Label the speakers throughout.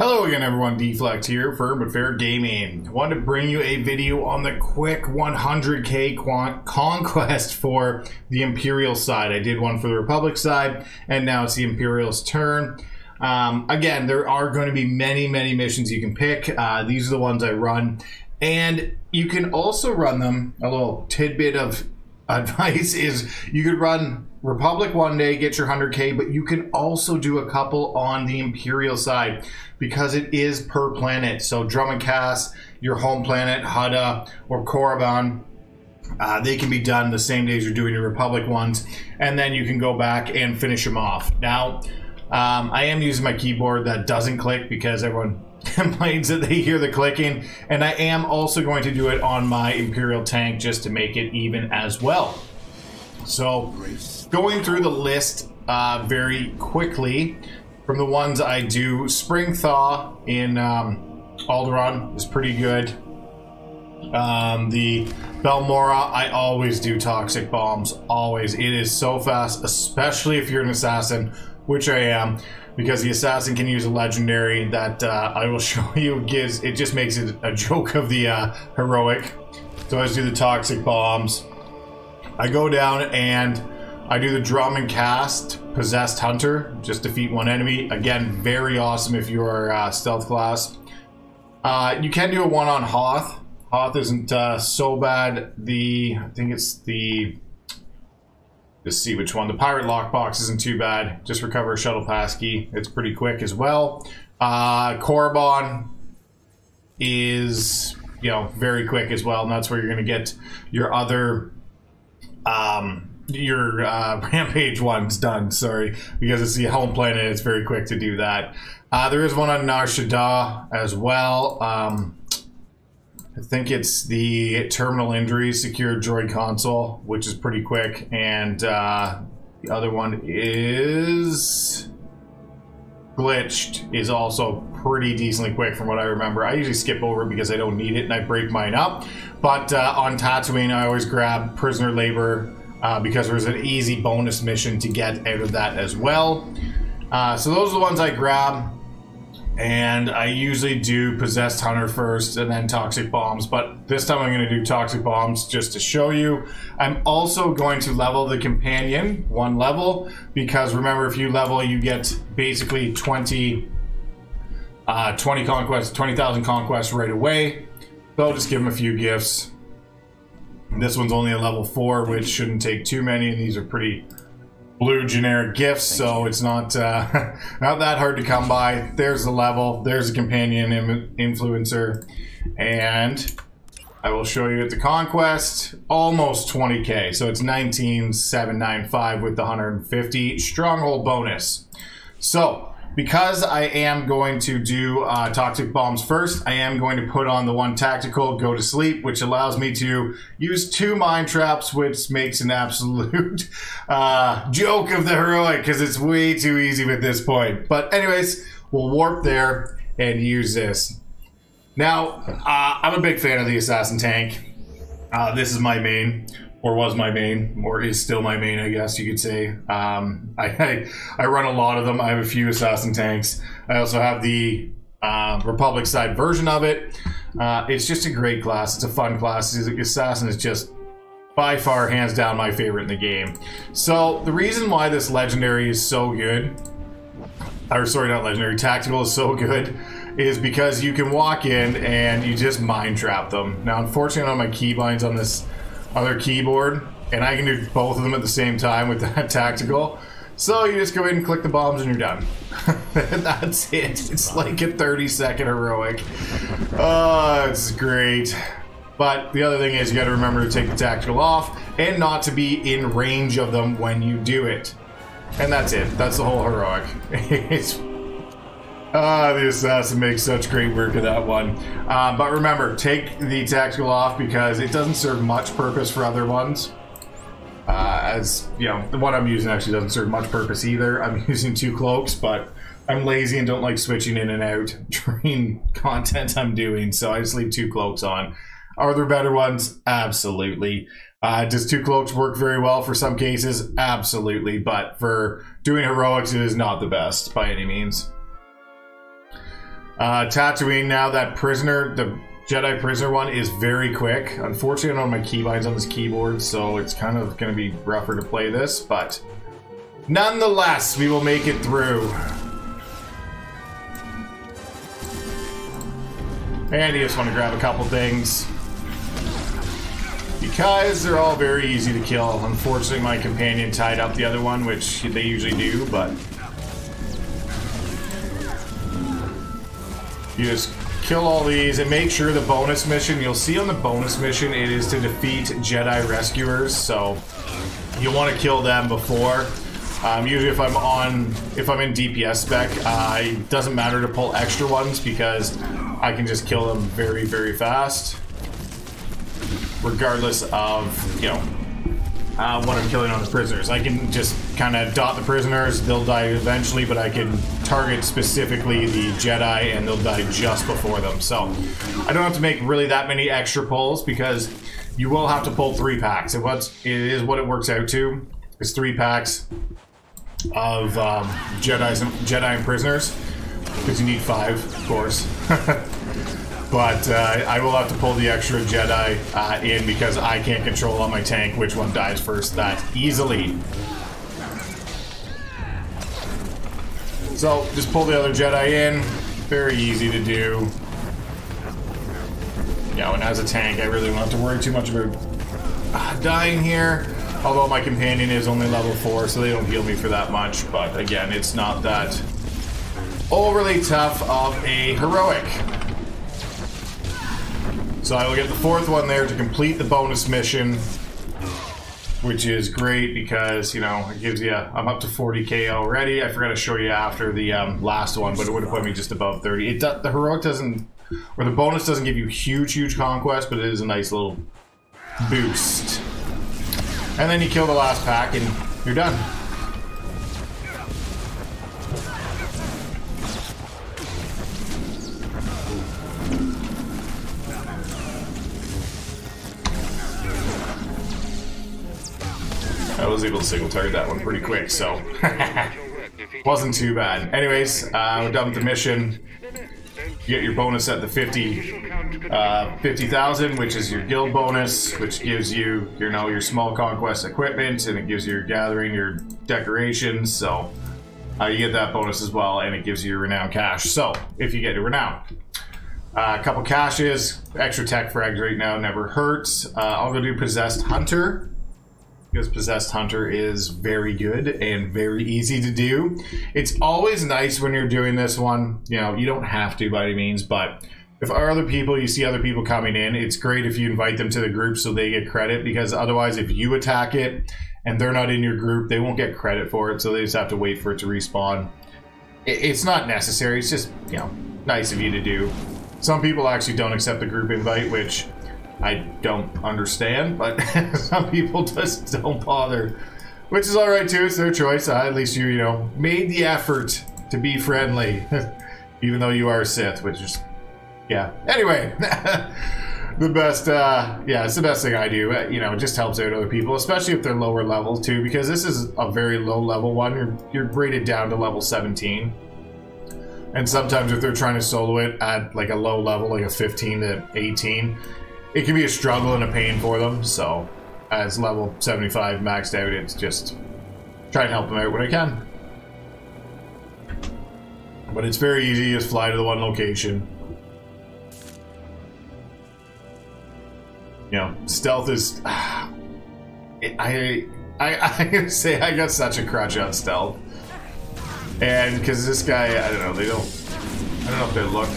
Speaker 1: Hello again everyone, Deflect here for But Fair Gaming. I wanted to bring you a video on the quick 100k conquest for the Imperial side. I did one for the Republic side, and now it's the Imperial's turn. Again, there are going to be many missions you can pick. These are the ones I run, and you can also run them. A little tidbit of advice is you could run Republic one day, get your 100k, but you can also do a couple on the Imperial side because it is per planet. So Drum and Cast, your home planet, Hutta, or Korriban, they can be done the same days you're doing your Republic ones, and then you can go back and finish them off. Now, I am using my keyboard that doesn't click because everyone complains that they hear the clicking, and I am also going to do it on my Imperial tank just to make it even as well. So, going through the list very quickly, from the ones I do, Spring Thaw in Alderaan is pretty good. The Belmora, I always do Toxic Bombs, always. It is so fast, especially if you're an assassin, which I am, because the assassin can use a legendary that I will show you gives, it just makes it a joke of the heroic. So I just do the Toxic Bombs. I go down and I do the Drum and Cast Possessed Hunter, just defeat one enemy. Again, very awesome if you are stealth class. You can do a one on Hoth. Hoth isn't so bad. I think it's the, let's see which one. The Pirate Lockbox isn't too bad. Just recover a shuttle pass key. It's pretty quick as well. Korriban is, you know, very quick as well, and that's where you're going to get your other Rampage one's done, sorry, because it's the home planet. It's very quick to do that. There is one on Nar Shaddaa as well. I think it's the Terminal Injuries Secured Droid Console, which is pretty quick, and the other one is Glitched, is also pretty decently quick from what I remember. I usually skip over it because I don't need it and I break mine up, but on Tatooine I always grab Prisoner Labor because there's an easy bonus mission to get out of that as well. So those are the ones I grab, and I usually do Possessed Hunter first and then Toxic Bombs, but this time I'm going to do Toxic Bombs just to show you. I'm also going to level the companion one level, because remember, if you level, you get basically 20,000 conquests right away. So I'll just give them a few gifts. This one's only a level 4, which shouldn't take too many, and these are pretty blue generic gifts, so it's not not that hard to come by. There's the level, there's a companion influencer, and I will show you at the Conquest, almost 20k, so it's 19,795 with the 150 stronghold bonus. So because I am going to do Toxic Bombs first, I am going to put on the one tactical, Go to Sleep, which allows me to use 2 Mind Traps, which makes an absolute joke of the heroic, because it's way too easy at this point. But anyways, we'll warp there and use this. Now, I'm a big fan of the Assassin tank. This is my main, or was my main, or is still my main, I guess you could say. I run a lot of them. I have a few Assassin tanks. I also have the Republic side version of it. It's just a great class. It's a fun class. Assassin is just by far, hands down, my favorite in the game. So the reason why this legendary is so good, or sorry, not legendary, tactical is so good, is because you can walk in and you just mind trap them. Now, unfortunately, on my keybinds on this other keyboard, and I can do both of them at the same time with that tactical. So you just go in and click the bombs and you're done. That's it. It's like a 30-second heroic. Oh, it's great. But the other thing is you got to remember to take the tactical off and not to be in range of them when you do it. And that's it. That's the whole heroic. The Assassin makes such great work of that one. But remember, take the tactical off because it doesn't serve much purpose for other ones. As you know, the one I'm using actually doesn't serve much purpose either. I'm using 2 cloaks, but I'm lazy and don't like switching in and out during content I'm doing, so I just leave 2 cloaks on. Are there better ones? Absolutely. Does 2 cloaks work very well for some cases? Absolutely, but for doing heroics, it is not the best by any means. Tatooine now, that prisoner, the Jedi prisoner one is very quick. Unfortunately, I don't have my keybinds on this keyboard, so it's kind of going to be rougher to play this, but nonetheless, we will make it through. And you just want to grab a couple things, because they're all very easy to kill. Unfortunately, my companion tied up the other one, which they usually do, but you just kill all these and make sure the bonus mission, you'll see on the bonus mission, it is to defeat Jedi rescuers, so you'll want to kill them before. Usually if I'm in DPS spec, it doesn't matter to pull extra ones because I can just kill them very, very fast, regardless of, you know, what I'm killing on the prisoners. I can just kind of dot the prisoners, they'll die eventually, but I can target specifically the Jedi and they'll die just before them. So I don't have to make really that many extra pulls because you will have to pull 3 packs. It is what it works out to. It's 3 packs of Jedi and prisoners, because you need 5, of course. But I will have to pull the extra Jedi in because I can't control on my tank which one dies first that easily. So just pull the other Jedi in. Very easy to do. You know, and as a tank, I really don't have to worry too much about dying here. Although my companion is only level 4, so they don't heal me for that much. But again, it's not that overly tough of a heroic. So I will get the 4th one there to complete the bonus mission, which is great because, you know, it gives you, I'm up to 40k already. I forgot to show you after the last one, but it would have put me just above 30. The heroic doesn't, or the bonus doesn't give you huge conquest, but it is a nice little boost. And then you kill the last pack and you're done. I was able to single target that one pretty quick, so wasn't too bad. Anyways, we're done with the mission. You get your bonus at the 50,000, which is your guild bonus, which gives you, you know, your small conquest equipment, and it gives you your gathering, your decorations. So you get that bonus as well, and it gives you your renown cash. So if you get your renown, a couple caches, extra tech frags right now never hurts. I'll go do possessed hunter, because Possessed Hunter is very good and very easy to do. It's always nice when you're doing this one. You know, you don't have to by any means, but if other people, you see other people coming in, it's great if you invite them to the group so they get credit, because otherwise if you attack it and they're not in your group, they won't get credit for it, so they just have to wait for it to respawn. It's not necessary, it's just, you know, nice of you to do. Some people actually don't accept the group invite, which I don't understand, but some people just don't bother, which is all right too. It's their choice. At least you know, made the effort to be friendly, even though you are a Sith, which is, yeah. Anyway, the best, yeah, it's the best thing I do. You know, it just helps out other people, especially if they're lower level too, because this is a very low level one. You're rated down to level 17. And sometimes if they're trying to solo it at like a low level, like a 15 to 18, it can be a struggle and a pain for them. So as level 75 maxed out, it's just try and help them out when I can. But it's very easy, you just fly to the one location. You know, stealth is I say I got such a crutch on stealth. And because this guy, I don't know if they look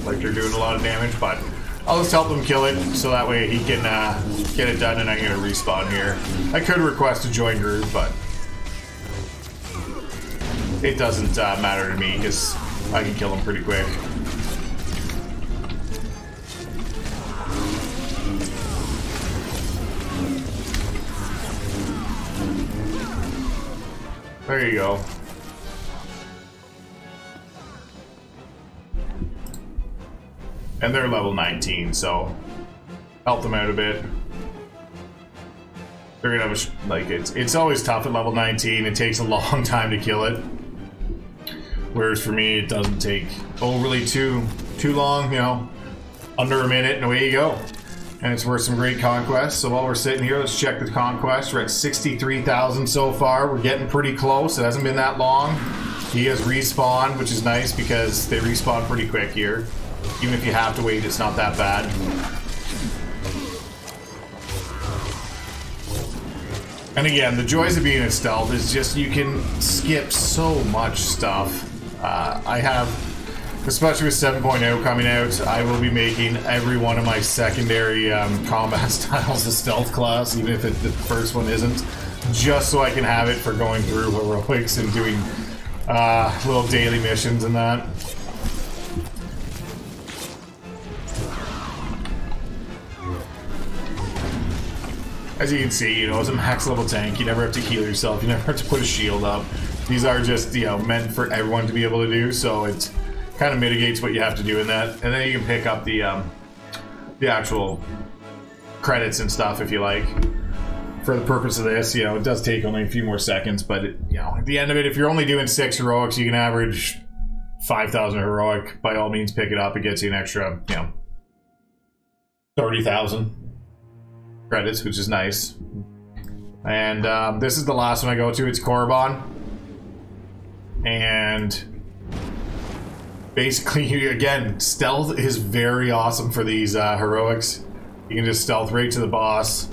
Speaker 1: like they're doing a lot of damage, but I'll just help him kill it, so that way he can get it done and I'm gonna respawn here. I could request to join group, but it doesn't matter to me because I can kill him pretty quick. There you go. And they're level 19, so help them out a bit. They're gonna have a, like, it's always tough at level 19. It takes a long time to kill it. Whereas for me, it doesn't take overly too long, you know, under a minute and away you go. And it's worth some great conquest. So while we're sitting here, let's check the conquest. We're at 63,000 so far. We're getting pretty close. It hasn't been that long. He has respawned, which is nice because they respawn pretty quick here. Even if you have to wait, it's not that bad. And again, the joys of being in stealth is just you can skip so much stuff. I have, especially with 7.0 coming out, I will be making every one of my secondary combat styles a stealth class, even if the first one isn't, just so I can have it for going through heroics and doing little daily missions and that. As you can see, you know, as a max level tank, you never have to heal yourself, you never have to put a shield up. These are just, you know, meant for everyone to be able to do, so it kind of mitigates what you have to do in that. And then you can pick up the actual credits and stuff if you like. For the purpose of this, you know, it does take only a few more seconds, but it, you know, at the end of it, if you're only doing 6 heroics, you can average 5,000 heroic. By all means, pick it up. It gets you an extra, you know, 30,000 credits, which is nice. And this is the last one I go to. It's Korriban. And basically, again, stealth is very awesome for these heroics. You can just stealth right to the boss.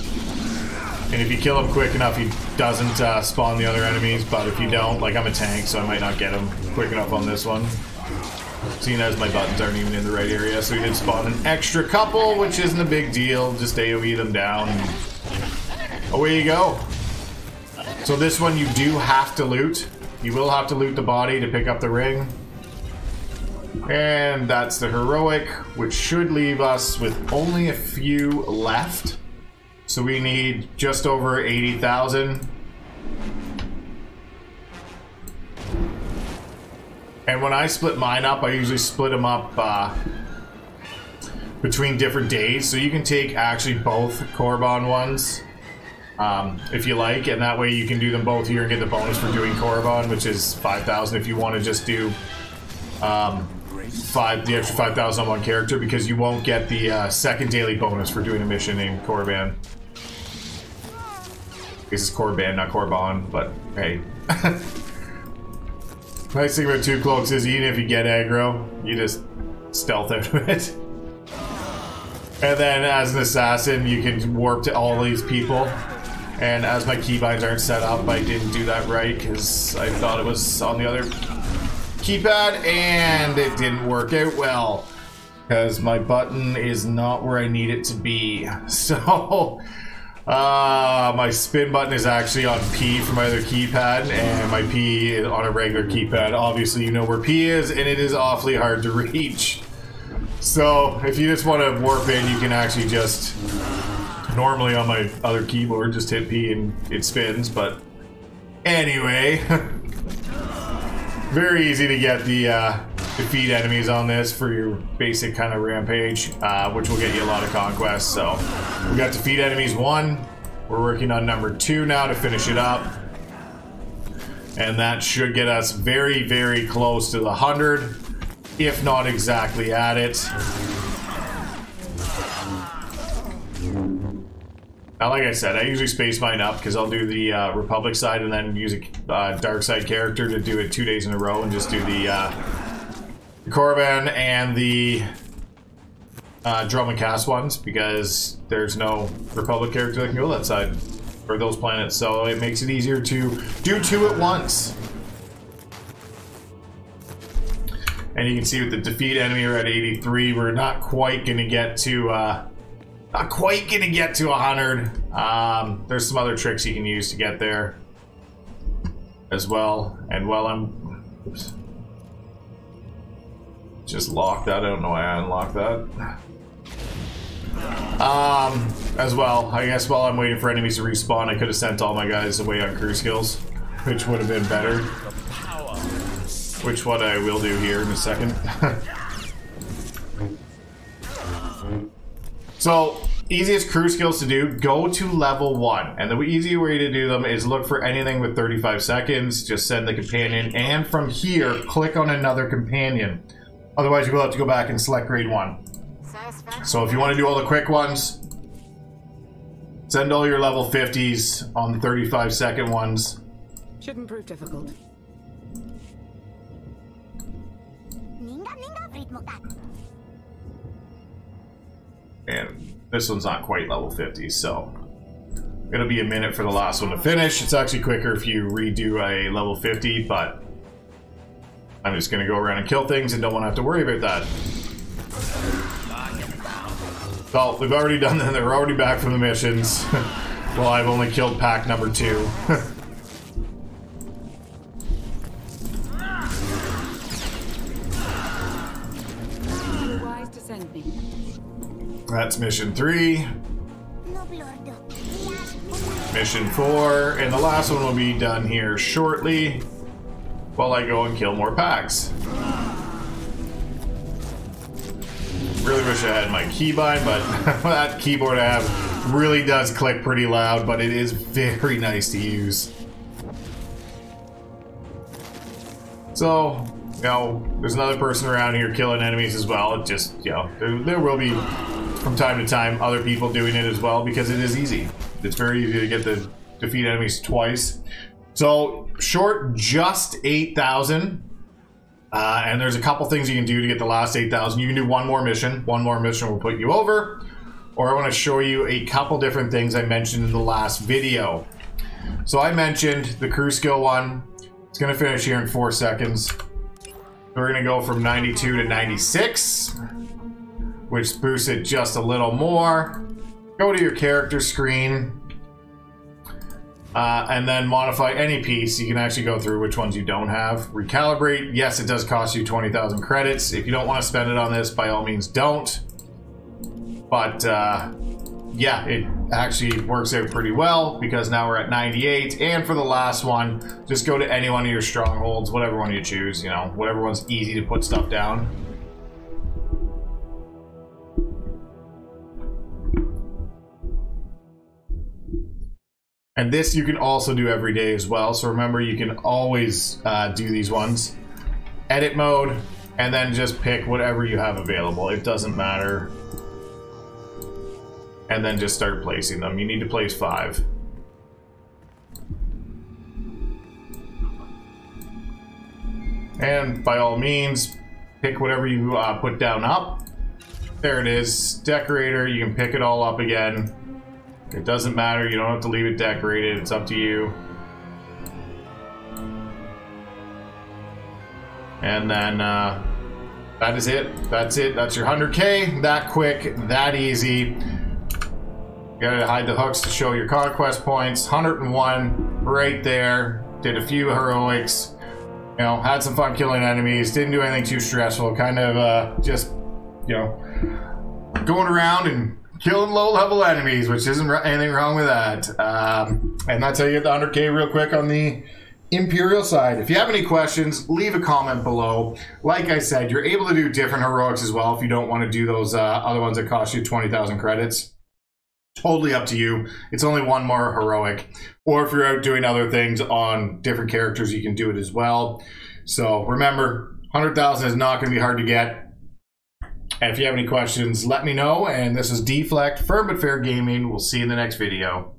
Speaker 1: And if you kill him quick enough, he doesn't spawn the other enemies. But if you don't, like I'm a tank, so I might not get him quick enough on this one. Seeing as my buttons aren't even in the right area, so he did spawn an extra couple, which isn't a big deal. Just AoE them down, and away you go. So this one you do have to loot. You will have to loot the body to pick up the ring. And that's the heroic, which should leave us with only a few left. So we need just over 80,000. And when I split mine up, I usually split them up between different days. So you can take actually both Korriban ones if you like, and that way you can do them both here and get the bonus for doing Korriban, which is 5,000 if you want to just do the extra 5,000 on one character, because you won't get the second daily bonus for doing a mission named Korriban. This is Korriban, not Korriban, but hey. Nice thing about Two Cloaks is even if you get aggro, you just stealth out of it. And then as an assassin, you can warp to all these people. And as my keybinds aren't set up, I didn't do that right because I thought it was on the other keypad, and it didn't work out well because my button is not where I need it to be. So my spin button is actually on P for my other keypad, and my P is on a regular keypad. Obviously, you know where P is, and it is awfully hard to reach. So if you just want to warp in, you can actually just normally on my other keyboard just hit P and it spins. But anyway, very easy to get the defeat enemies on this for your basic kind of rampage, which will get you a lot of conquest. So we got defeat enemies 1. We're working on number 2 now to finish it up, and that should get us very, very close to the 100, if not exactly at it. Now, like I said, I usually space mine up because I'll do the Republic side and then use a dark side character to do it 2 days in a row and just do the Korriban and the drum and cast ones, because there's no Republic character that can go that side for those planets, so it makes it easier to do 2 at once. And you can see with the defeat enemy, we're at 83. We're not quite gonna get to 100. There's some other tricks you can use to get there as well. And while I'm just locked that, I don't know why I unlocked that. As well, I guess while I'm waiting for enemies to respawn, I could have sent all my guys away on crew skills, which would have been better. Which what I will do here in a second. So easiest crew skills to do, go to level 1. And the easy way to do them is look for anything with 35 seconds. Just send the companion. And from here, click on another companion. Otherwise, you will have to go back and select grade 1. So if you want to do all the quick ones, send all your level 50s on the 35-second ones.
Speaker 2: Shouldn't prove difficult.
Speaker 1: And this one's not quite level 50, so it'll be a minute for the last one to finish. It's actually quicker if you redo a level 50, but I'm just going to go around and kill things and don't want to have to worry about that. So, we've already done that. They're already back from the missions. Well, I've only killed pack number 2. That's mission 3. Mission 4. And the last one will be done here shortly while I go and kill more packs. Really wish I had my keybind, but that keyboard I have really does click pretty loud, but it is very nice to use. So, you know, there's another person around here killing enemies as well. It just, you know, there will be from time to time other people doing it as well because it is easy. It's very easy to get the defeat enemies twice. So short, just 8,000. And there's a couple things you can do to get the last 8,000. You can do one more mission. One more mission will put you over. Or I want to show you a couple different things I mentioned in the last video. So I mentioned the crew skill one. It's going to finish here in 4 seconds. We're going to go from 92 to 96, which boosts it just a little more. Go to your character screen. And then modify any piece. You can actually go through which ones you don't have. Recalibrate. Yes, it does cost you 20,000 credits. If you don't want to spend it on this, by all means don't. But yeah, it actually works out pretty well because now we're at 98. And for the last one, just go to any one of your strongholds, whatever one you choose, you know, whatever one's easy to put stuff down. And this you can also do every day as well. So remember, you can always do these ones. Edit mode, and then just pick whatever you have available. It doesn't matter. And then just start placing them. You need to place 5. And by all means, pick whatever you put down up. There it is. Decorator, you can pick it all up again. It doesn't matter, you don't have to leave it decorated, it's up to you. And then that is it. That's it. That's your 100K. That quick, that easy. You gotta hide the hooks to show your conquest points. 101 right there. Did a few heroics. You know, had some fun killing enemies. Didn't do anything too stressful. Kind of just, you know, going around and killing low-level enemies, which isn't anything wrong with that. And that's how you get the 100K real quick on the Imperial side. If you have any questions, leave a comment below. Like I said, you're able to do different heroics as well if you don't want to do those other ones that cost you 20,000 credits. Totally up to you. It's only one more heroic. Or if you're out doing other things on different characters, you can do it as well. So remember, 100,000 is not going to be hard to get. And if you have any questions, let me know. And this is Deflect, Firm but Fair Gaming. We'll see you in the next video.